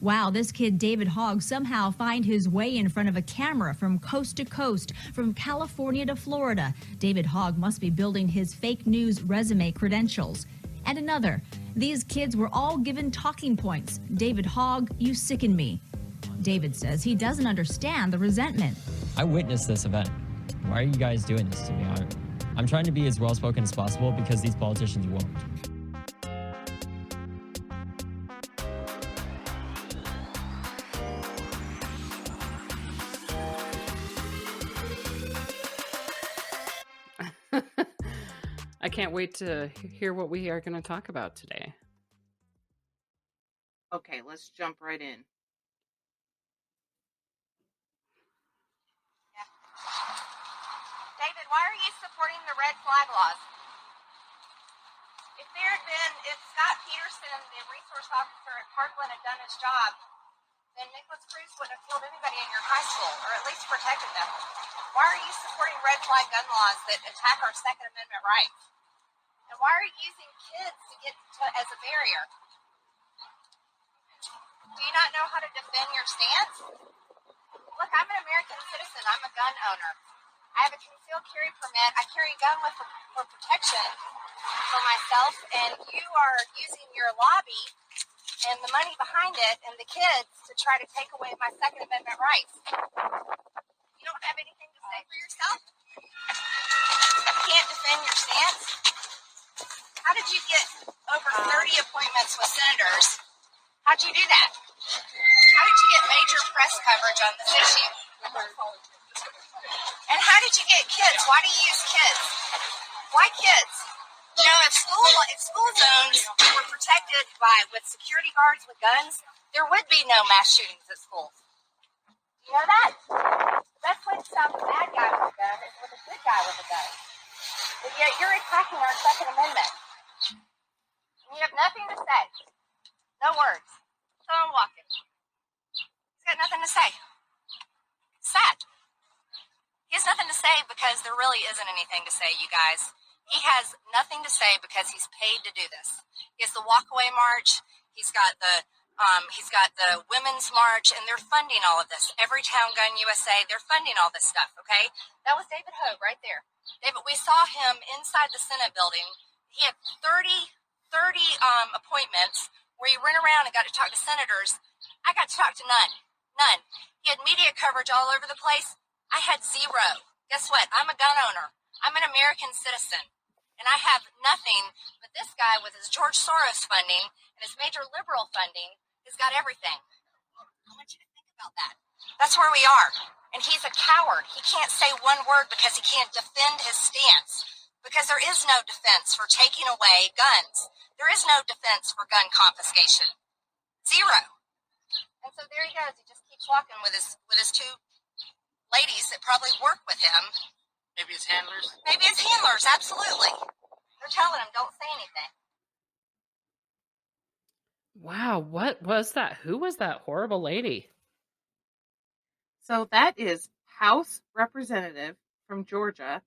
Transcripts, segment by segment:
Wow, this kid David Hogg somehow find his way in front of a camera from coast to coast, from California to Florida. David Hogg must be building his fake news resume credentials. And another, these kids were all given talking points. David Hogg, you sicken me. David says he doesn't understand the resentment. I witnessed this event. Why are you guys doing this to me? I'm trying to be as well-spoken as possible because these politicians won't. I can't wait to hear what we are going to talk about today. Okay, let's jump right in. David, why are you supporting the red flag laws? If Scott Peterson, the resource officer at Parkland, had done his job, then Nicholas Cruz wouldn't have killed anybody in your high school, or at least protected them. Why are you supporting red flag gun laws that attack our Second Amendment rights? And why are you using kids as a barrier? Do you not know how to defend your stance? Look, I'm an American citizen. I'm a gun owner. I have a concealed carry permit. I carry a gun for protection for myself, and you are using your lobby and the money behind it and the kids to try to take away my Second Amendment rights. You don't have anything to say for yourself? You can't defend your stance? How did you get over 30 appointments with senators? How'd you do that? How did you get major press coverage on this issue? And how did you get kids? Why do you use kids? Why kids? You know, if school zones were protected with security guards with guns, there would be no mass shootings at schools. You know that? The best way to stop a bad guy with a gun is with a good guy with a gun. But yet you're attacking our Second Amendment. And you have nothing to say. No words. So I'm walking. He's got nothing to say. Sad. He has nothing to say because there really isn't anything to say, you guys. He has nothing to say because he's paid to do this. He has the walkaway march. He's got the women's march, and they're funding all of this. Every Town Gun USA, they're funding all this stuff, okay? That was David Hogg right there. David, we saw him inside the Senate building. He had 30 appointments where he ran around and got to talk to senators. I got to talk to none. He had media coverage all over the place. I had zero. Guess what? I'm a gun owner. I'm an American citizen. And I have nothing, but this guy with his George Soros funding and his major liberal funding has got everything. I want you to think about that. That's where we are. And he's a coward. He can't say one word because he can't defend his stance. Because there is no defense for taking away guns. There is no defense for gun confiscation. Zero. And so there he goes. He just keeps walking with his two ladies that probably work with him. Maybe his handlers. Maybe his handlers, absolutely. They're telling him, don't say anything. Wow, what was that? Who was that horrible lady? So that is House Representative from Georgia,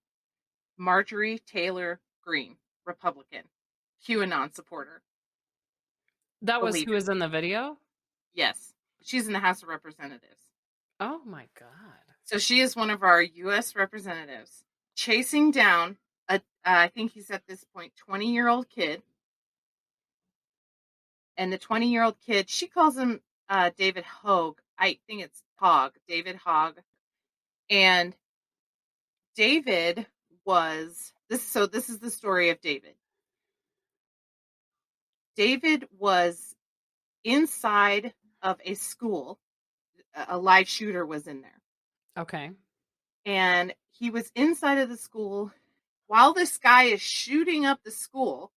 Marjorie Taylor Greene, Republican, QAnon supporter. That was who was in the video? Yes. She's in the House of Representatives. Oh my God. So she is one of our U.S. representatives chasing down I think he's at this point 20-year-old kid. And the 20-year-old kid, she calls him David Hogg. I think it's Hogg, David Hogg. And David was this is the story of David. David was inside of a school. A live shooter was in there. Okay. And he was inside of the school while this guy is shooting up the school.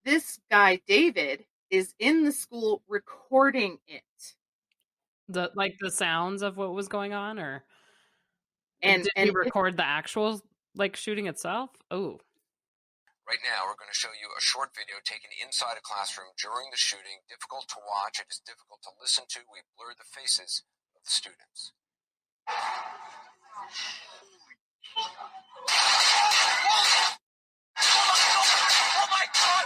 This guy, David, is in the school recording it. The sounds of what was going on, or and did he record the actual shooting itself? Oh. Right now, we're going to show you a short video taken inside a classroom during the shooting. Difficult to watch. It is difficult to listen to. We blurred the faces of the students. Oh my God!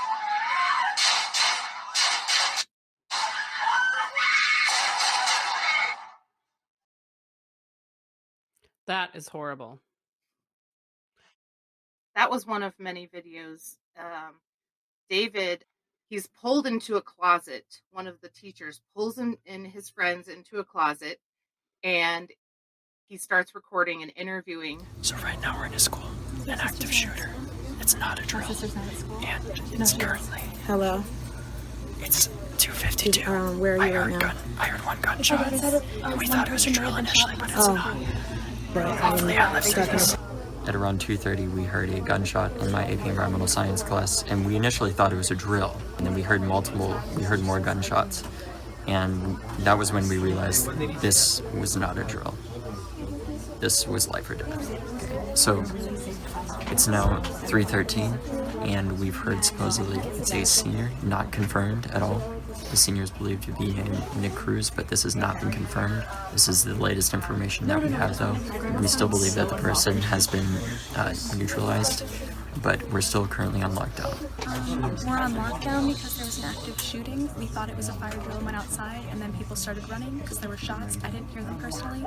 That is horrible. That was one of many videos. David, he's pulled into a closet. One of the teachers pulls him and his friends into a closet, and he starts recording and interviewing. So right now we're in a school, an active shooter. It's not a drill, and it's currently. Hello. It's 2:52. Where are you right now? I heard one gunshot, and we thought it was a drill initially, but it's not. Hopefully I live through this. At around 2:30, we heard a gunshot in my AP Environmental Science class, and we initially thought it was a drill. And then we heard more gunshots. And that was when we realized this was not a drill. This was life or death. So it's now 3:13, and we've heard supposedly it's a senior, not confirmed at all. The senior is believed to be Nick Cruz, but this has not been confirmed. This is the latest information that we have, though. We still believe that the person has been neutralized, but we're still currently on lockdown. We're on lockdown because there was an active shooting. We thought it was a fire drill and went outside, and then people started running because there were shots. I didn't hear them personally,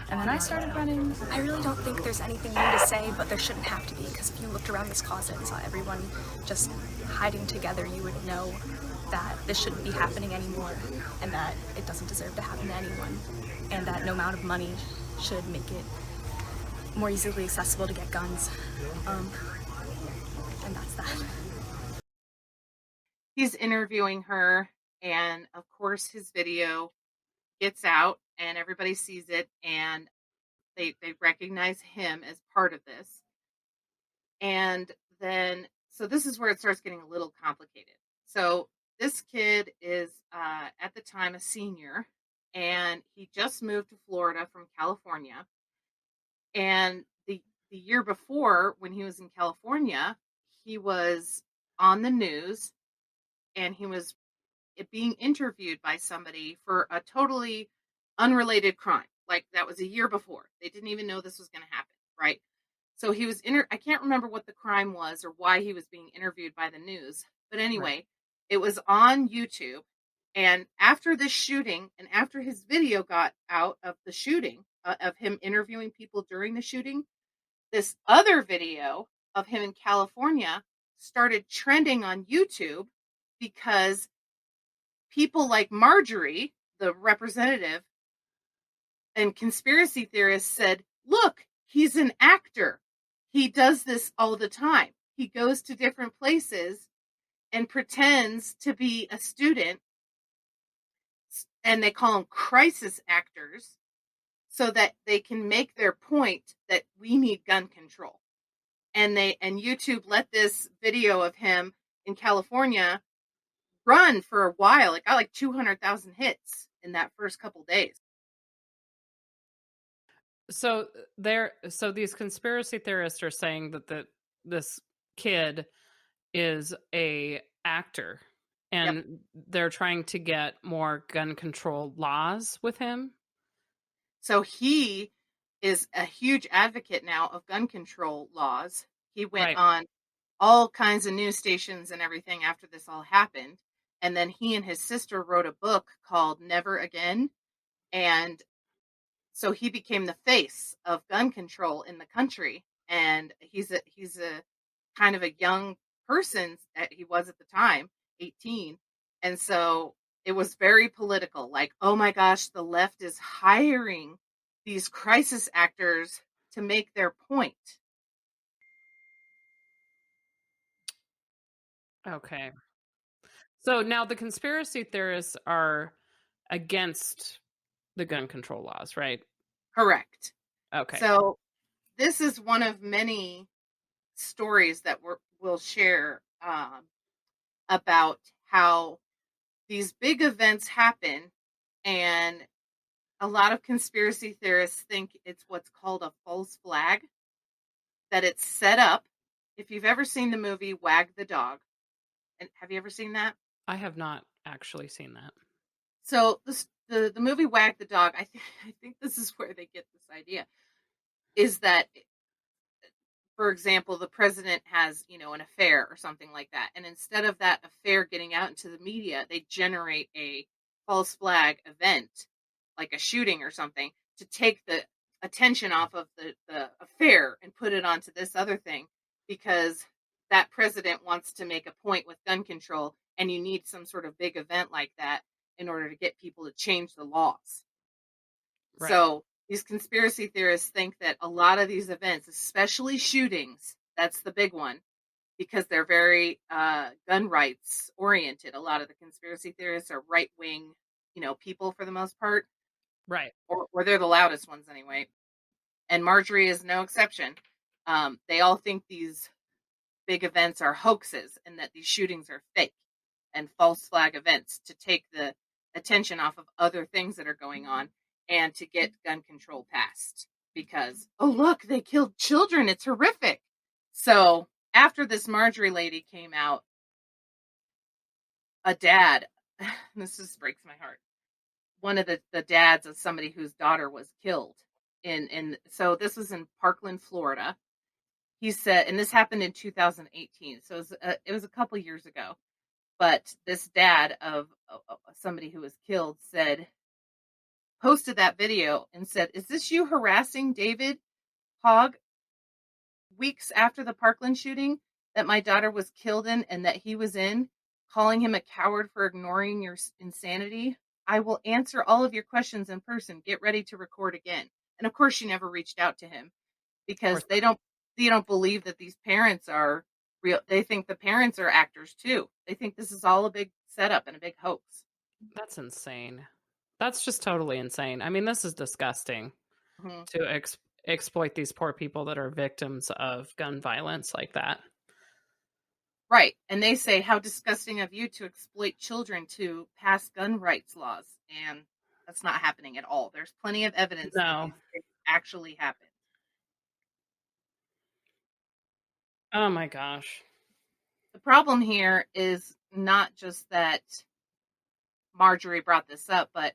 and then I started running. I really don't think there's anything new to say, but there shouldn't have to be, because if you looked around this closet and saw everyone just hiding together, you would know that this shouldn't be happening anymore, and that it doesn't deserve to happen to anyone, and that no amount of money should make it more easily accessible to get guns. And that's that. He's interviewing her, and of course his video gets out and everybody sees it, and they recognize him as part of this. And then, so this is where it starts getting a little complicated. So this kid is at the time a senior, and he just moved to Florida from California. And the year before, when he was in California, he was on the news, and he was being interviewed by somebody for a totally unrelated crime. Like, that was a year before. They didn't even know this was going to happen, right? So he was I can't remember what the crime was or why he was being interviewed by the news. But anyway, It was on YouTube. And after this shooting, and after his video got out of the shooting, of him interviewing people during the shooting, this other video of him in California started trending on YouTube because people like Marjorie, the representative, and conspiracy theorists said, look, he's an actor. He does this all the time. He goes to different places and pretends to be a student, and they call them crisis actors, so that they can make their point that we need gun control. And YouTube let this video of him in California run for a while. It got like 200,000 hits in that first couple days. So these conspiracy theorists are saying that this kid is a actor, and they're trying to get more gun control laws with him. So he is a huge advocate now of gun control laws. He went on all kinds of news stations and everything after this all happened. And then he and his sister wrote a book called Never Again. And so he became the face of gun control in the country. And he's a kind of a young person that he was at the time, 18. And so it was very political. Like, oh my gosh, the left is hiring these crisis actors to make their point. Okay. So now the conspiracy theorists are against the gun control laws, right? Correct. Okay. So this is one of many stories that we'll share about how these big events happen, and a lot of conspiracy theorists think it's what's called a false flag, that it's set up. If you've ever seen the movie Wag the Dog, and have you ever seen that? I have not actually seen that. So the movie Wag the Dog, I think this is where they get this idea, is that, for example, the president has, an affair or something like that. And instead of that affair getting out into the media, they generate a false flag event, like a shooting or something, to take the attention off of the affair and put it onto this other thing, because that president wants to make a point with gun control, and you need some sort of big event like that in order to get people to change the laws. Right. So these conspiracy theorists think that a lot of these events, especially shootings, that's the big one, because they're very gun rights oriented. A lot of the conspiracy theorists are right wing, people for the most part, Right. or they're the loudest ones anyway. And Marjorie is no exception. They all think these big events are hoaxes and that these shootings are fake and false flag events to take the attention off of other things that are going on and to get gun control passed, because, oh, look, they killed children. It's horrific. So after this Marjorie lady came out, a dad, this just breaks my heart. One of the dads of somebody whose daughter was killed so this was in Parkland, Florida. He said, and this happened in 2018. So it was a couple years ago. But this dad of somebody who was killed posted that video and said, "Is this you harassing David Hogg weeks after the Parkland shooting that my daughter was killed in and that he was in, calling him a coward for ignoring your insanity? I will answer all of your questions in person. Get ready to record again." And of course, she never reached out to him because they don't believe that these parents are real. They think the parents are actors too. They think this is all a big setup and a big hoax. That's insane. That's just totally insane. I mean, this is disgusting to exploit these poor people that are victims of gun violence like that. Right. And they say, how disgusting of you to exploit children to pass gun rights laws. And that's not happening at all. There's plenty of evidence that these things actually happen. Oh my gosh. The problem here is not just that Marjorie brought this up, but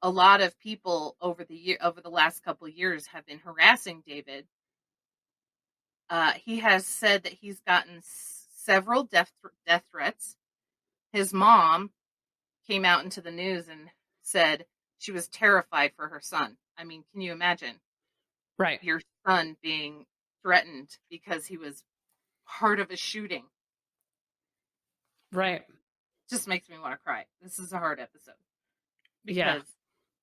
a lot of people over the last couple of years have been harassing David. He has said that he's gotten several death threats. His mom came out into the news and said she was terrified for her son. I mean, can you imagine? Right. Your son being threatened because he was part of a shooting. Right. Just makes me want to cry. This is a hard episode. Because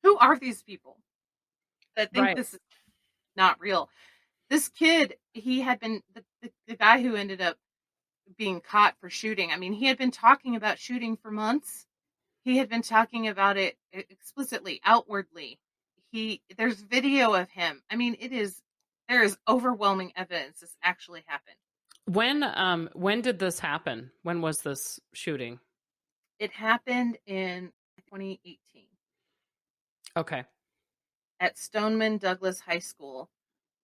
who are these people that think this is not real? This kid, he had been the guy who ended up being caught for shooting. I mean, he had been talking about shooting for months. He had been talking about it explicitly, outwardly. There's video of him. I mean, there is overwhelming evidence this actually happened. When did this happen? When was this shooting? It happened in 2018. Okay. At Stoneman Douglas High School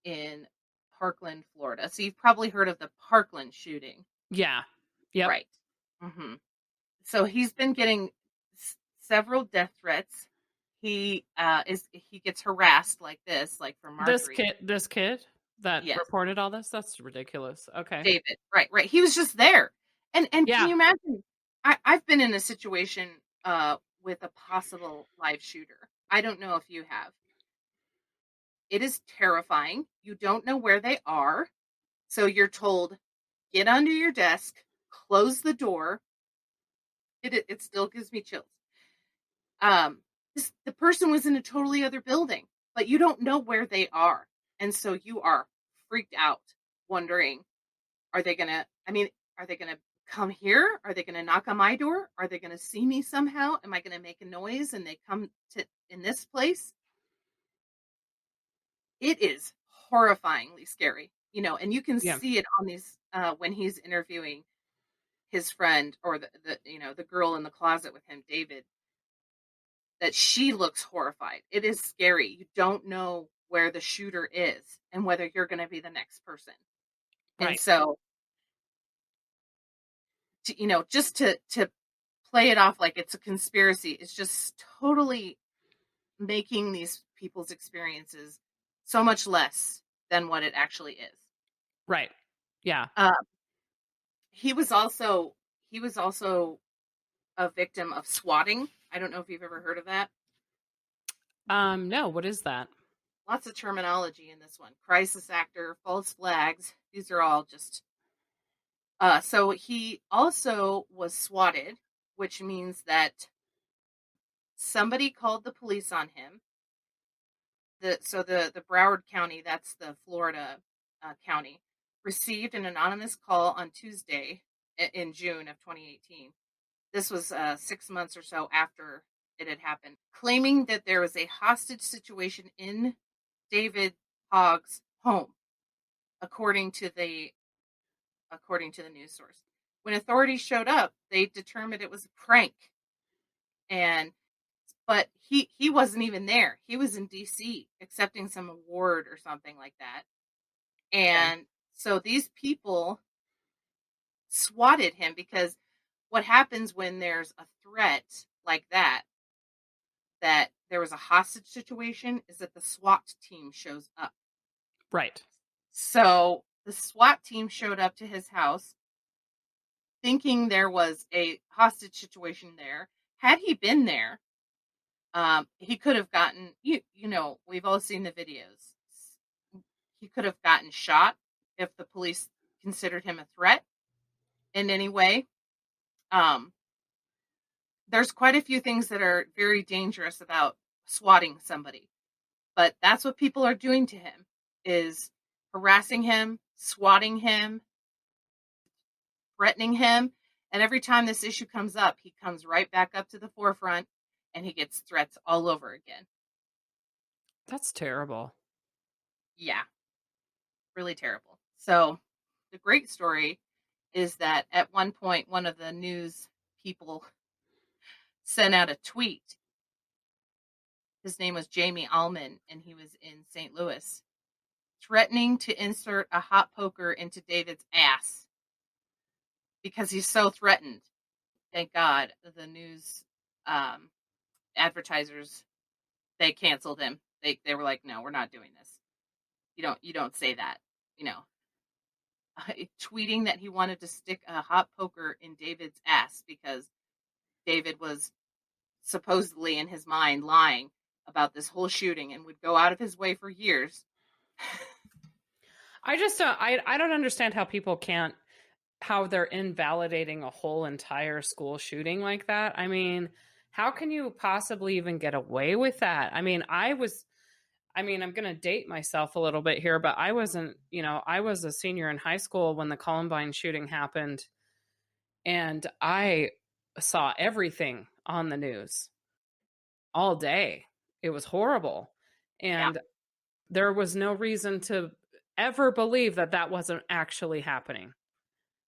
in Parkland, Florida. So you've probably heard of the Parkland shooting. Yeah. Yep. Right. Mm-hmm. So he's been getting several death threats. He gets harassed like from Marjorie. This kid that reported all this? That's ridiculous. Okay. David. Right. He was just there. And can you imagine? I've been in a situation with a possible live shooter. I don't know if you have. It is terrifying. You don't know where they are. So you're told, get under your desk, close the door. It still gives me chills. The person was in a totally other building, but you don't know where they are. And so you are freaked out, wondering, are they going to come here? Are they going to knock on my door? Are they going to see me somehow? Am I going to make a noise and they come in this place? It is horrifyingly scary, and you can see it on these, when he's interviewing his friend or the girl in the closet with him, David, that she looks horrified. It is scary. You don't know where the shooter is and whether you're going to be the next person. Right. And so, just to play it off like it's a conspiracy is just totally making these people's experiences so much less than what it actually is. Right. Yeah. He was also a victim of swatting. I don't know if you've ever heard of that. No, what is that? lots of terminology in this one. Crisis actor, false flags. These are all just. So he also was swatted, which means that somebody called the police on him. The Broward County, that's the Florida county, received an anonymous call on Tuesday in June of 2018. This was 6 months or so after it had happened, claiming that there was a hostage situation in David Hogg's home, according to the news source. When authorities showed up, they determined it was a prank, but he wasn't even there. He was in DC accepting some award or something like that. And so these people swatted him, because what happens when there's a threat like that there was a hostage situation, is that the SWAT team shows up. Right. So the SWAT team showed up to his house thinking there was a hostage situation there. Had he been there, he could have gotten, we've all seen the videos. He could have gotten shot if the police considered him a threat in any way. There's quite a few things that are very dangerous about swatting somebody, but that's what people are doing to him, is harassing him, swatting him, threatening him. And every time this issue comes up, he comes right back up to the forefront and he gets threats all over again. That's terrible. Yeah, really terrible. So the great story is that at one point, one of the news people sent out a tweet. His name was Jamie Allman, and he was in St. Louis, threatening to insert a hot poker into David's ass because he's so threatened. Thank God the news advertisers, they canceled him. They were like, no, we're not doing this. You don't say that. Tweeting that he wanted to stick a hot poker in David's ass because David was supposedly in his mind lying about this whole shooting and would go out of his way for years. I just don't, I don't understand how they're invalidating a whole entire school shooting like that. I mean, how can you possibly even get away with that? I mean, I'm going to date myself a little bit here, but I was a senior in high school when the Columbine shooting happened, and I saw everything on the news all day. It was horrible. And there was no reason to ever believe that wasn't actually happening.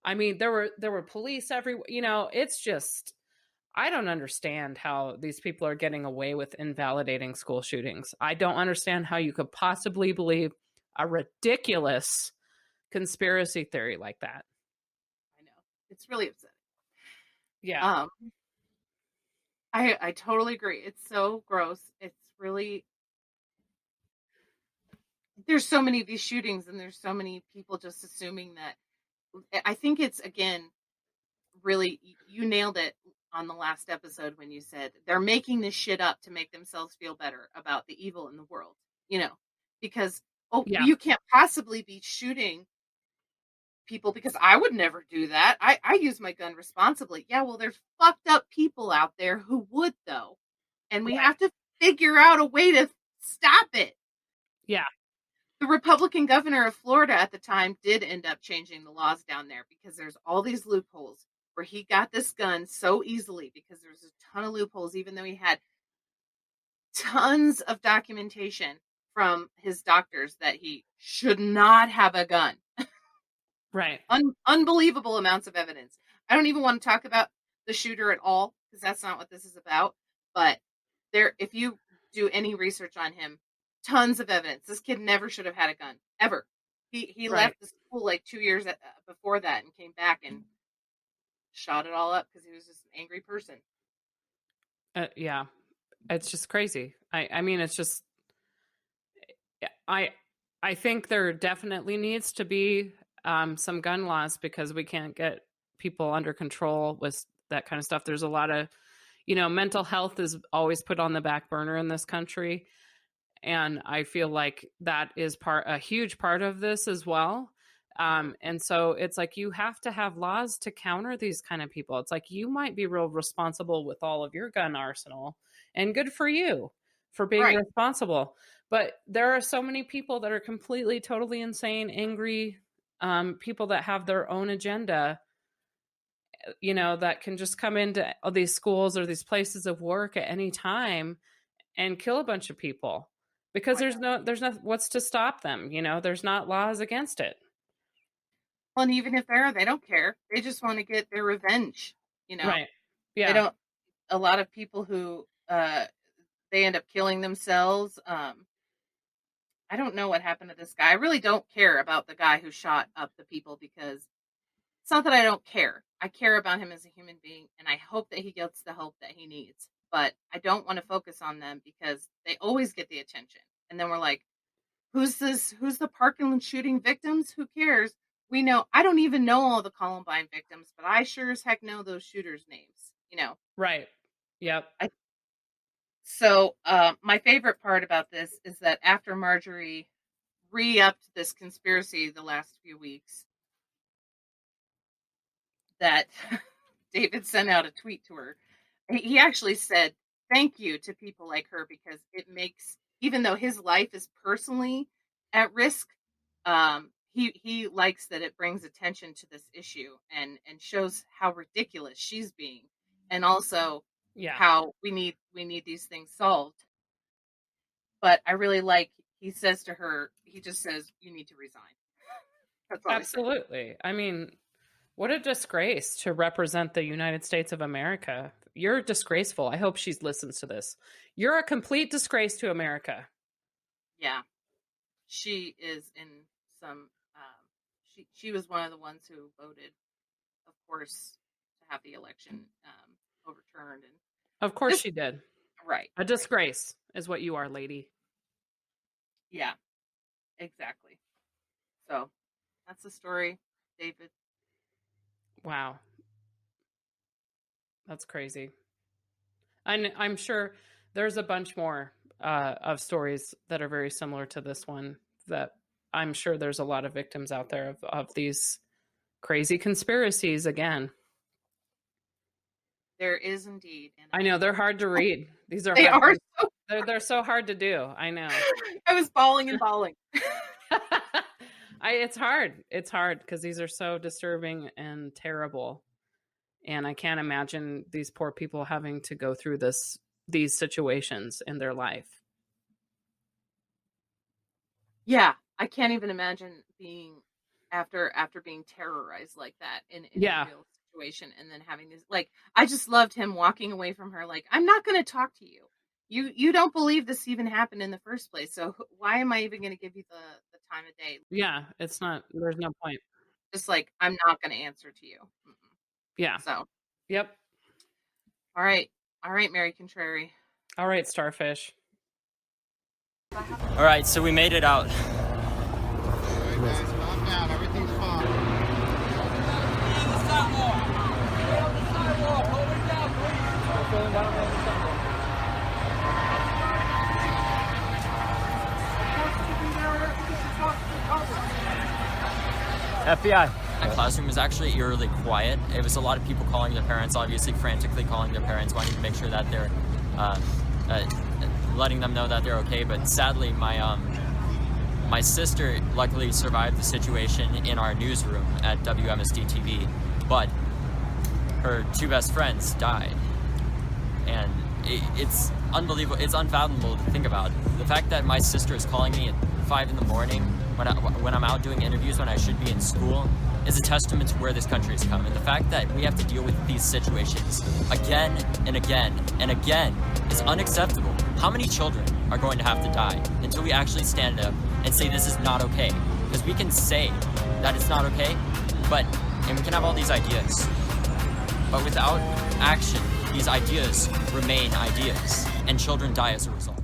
I mean, there were police everywhere. It's just, I don't understand how these people are getting away with invalidating school shootings. I don't understand how you could possibly believe a ridiculous conspiracy theory like that. I know. It's really upsetting. Yeah. I totally agree. It's so gross. It's really, there's so many of these shootings and there's so many people just assuming that. I think it's, again, really, you nailed it on the last episode when you said they're making this shit up to make themselves feel better about the evil in the world, because you can't possibly be shooting people, because I would never do that. I use my gun responsibly. Yeah, well, there's fucked up people out there who would, though, and we have to figure out a way to stop it. Yeah. The Republican governor of Florida at the time did end up changing the laws down there, because there's all these loopholes where he got this gun so easily, because there's a ton of loopholes, even though he had tons of documentation from his doctors that he should not have a gun. Right. Unbelievable amounts of evidence. I don't even want to talk about the shooter at all, because that's not what this is about. But if you do any research on him, tons of evidence. This kid never should have had a gun, ever. He left the school like 2 years before that and came back and shot it all up because he was just an angry person. Yeah, it's just crazy. I mean, it's just, I think there definitely needs to be some gun laws, because we can't get people under control with that kind of stuff. There's a lot of, mental health is always put on the back burner in this country. And I feel like that is a huge part of this as well. And so it's like, you have to have laws to counter these kind of people. It's like, you might be real responsible with all of your gun arsenal, and good for you for being Right. responsible. But there are so many people that are completely, totally insane, angry, people that have their own agenda, you know, that can just come into these schools or these places of work at any time and kill a bunch of people because there's no what's to stop them. You know, there's not laws against it. Well, and even if they don't care. They just want to get their revenge, you know. Right. Yeah. They don't. A lot of people who they end up killing themselves. I don't know what happened to this guy. I really don't care about the guy who shot up the people, because it's not that I don't care. I care about him as a human being, and I hope that he gets the help that he needs. But I don't want to focus on them because they always get the attention. And then we're like, who's this? Who's the Parkland shooting victims? Who cares? We know. I don't even know all the Columbine victims, but I sure as heck know those shooters' names, you know. Right. Yep. So my favorite part about this is that after Marjorie re-upped this conspiracy the last few weeks, that David sent out a tweet to her. He actually said thank you to people like her, because it makes, even though his life is personally at risk, he likes that it brings attention to this issue and shows how ridiculous she's being, and also how we need these things solved. But I really like, he says to her, he just says, you need to resign. That's all. Absolutely. I mean, what a disgrace to represent the United States of America. You're disgraceful. I hope she listens to this. You're a complete disgrace to America. Yeah. She is in some, she was one of the ones who voted, of course, to have the election overturned. And of course she did. Right. A disgrace is what you are, lady. Yeah, exactly. So that's the story, David. Wow. That's crazy. And I'm sure there's a bunch more of stories that are very similar to this one, that I'm sure there's a lot of victims out there of these crazy conspiracies again. There is indeed. And I know they're hard to read. These are they're so hard to do. I know. I was bawling and bawling. It's hard. It's hard because these are so disturbing and terrible. And I can't imagine these poor people having to go through these situations in their life. Yeah, I can't even imagine being after being terrorized like that in a real situation, and then having this, like, I just loved him walking away from her like, I'm not going to talk to you. You don't believe this even happened in the first place, so why am I even going to give you the time of day? Yeah, it's not, there's no point. Just like, I'm not going to answer to you. Mm-mm. Yeah. So. Yep. All right, Mary Contrary. All right, Starfish. All right, so we made it out. Calm down, everything's fine. FBI. My classroom was actually eerily quiet. It was a lot of people calling their parents, obviously frantically calling their parents, wanting to make sure that they're letting them know that they're okay. But sadly, my sister luckily survived the situation in our newsroom at WMSD TV, but her two best friends died. And it's unbelievable. It's unfathomable to think about. The fact that my sister is calling me at 5 in the morning when I'm out doing interviews when I should be in school is a testament to where this country has come. And the fact that we have to deal with these situations again and again and again is unacceptable. How many children are going to have to die until we actually stand up and say this is not okay? Because we can say that it's not okay, and we can have all these ideas, but without action, these ideas remain ideas, and children die as a result.